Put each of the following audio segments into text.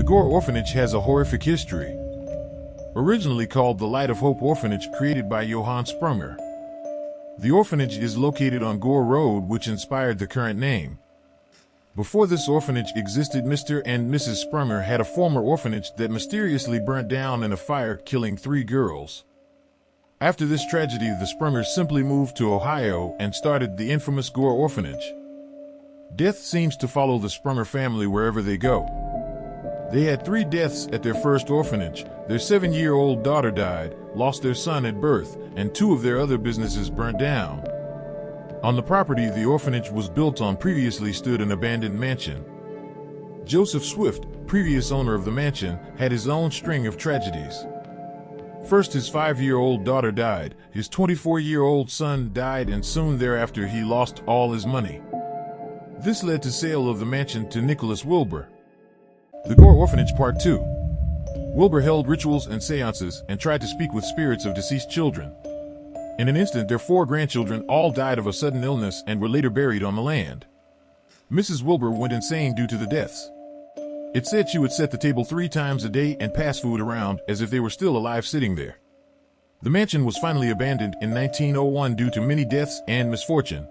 Gore Orphanage has a horrific history. Originally called the Light of Hope Orphanage, created by Johann Sprunger. The orphanage is located on Gore Road, which inspired the current name. Before this orphanage existed, Mr. and Mrs. Sprunger had a former orphanage that mysteriously burnt down in a fire, killing 3 girls. After this tragedy, the Sprungers simply moved to Ohio and started the infamous Gore Orphanage. Death seems to follow the Sprunger family wherever they go. They had 3 deaths at their first orphanage. Their 7-year-old daughter died, lost their son at birth, and 2 of their other businesses burnt down. On the property the orphanage was built on previously stood an abandoned mansion. Joseph Swift, previous owner of the mansion, had his own string of tragedies. First, his 5-year-old daughter died, his 24-year-old son died, and soon thereafter he lost all his money. This led to sale of the mansion to Nicholas Wilbur. The Gore Orphanage Part 2. Wilbur held rituals and seances and tried to speak with spirits of deceased children. In an instant, their 4 grandchildren all died of a sudden illness and were later buried on the land. Mrs. Wilbur went insane due to the deaths. It said she would set the table 3 times a day and pass food around as if they were still alive sitting there. The mansion was finally abandoned in 1901 due to many deaths and misfortune.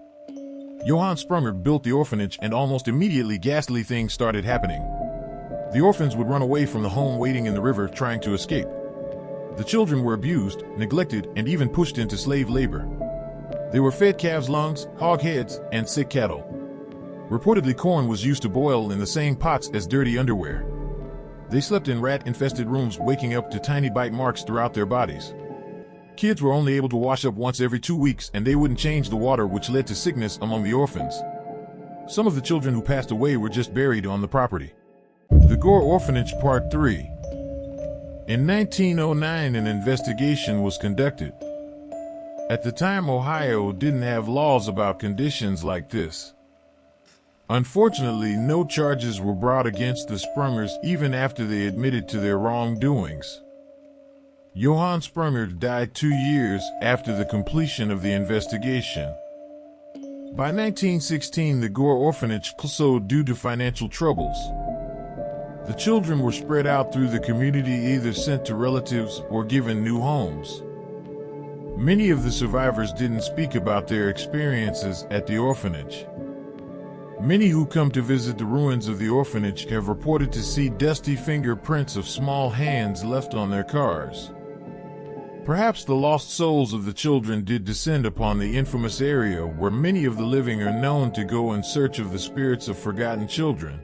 Johann Sprunger built the orphanage, and almost immediately ghastly things started happening. The orphans would run away from the home wading in the river trying to escape. The children were abused, neglected, and even pushed into slave labor. They were fed calves' lungs, hog heads, and sick cattle. Reportedly, corn was used to boil in the same pots as dirty underwear. They slept in rat-infested rooms, waking up to tiny bite marks throughout their bodies. Kids were only able to wash up once every 2 weeks, and they wouldn't change the water, which led to sickness among the orphans. Some of the children who passed away were just buried on the property. The Gore Orphanage Part 3. In 1909, an investigation was conducted. At the time, Ohio didn't have laws about conditions like this. Unfortunately, no charges were brought against the Sprungers even after they admitted to their wrongdoings. Johann Sprunger died 2 years after the completion of the investigation. By 1916, the Gore Orphanage closed due to financial troubles. The children were spread out through the community, either sent to relatives or given new homes. Many of the survivors didn't speak about their experiences at the orphanage. Many who come to visit the ruins of the orphanage have reported to see dusty fingerprints of small hands left on their cars. Perhaps the lost souls of the children did descend upon the infamous area where many of the living are known to go in search of the spirits of forgotten children.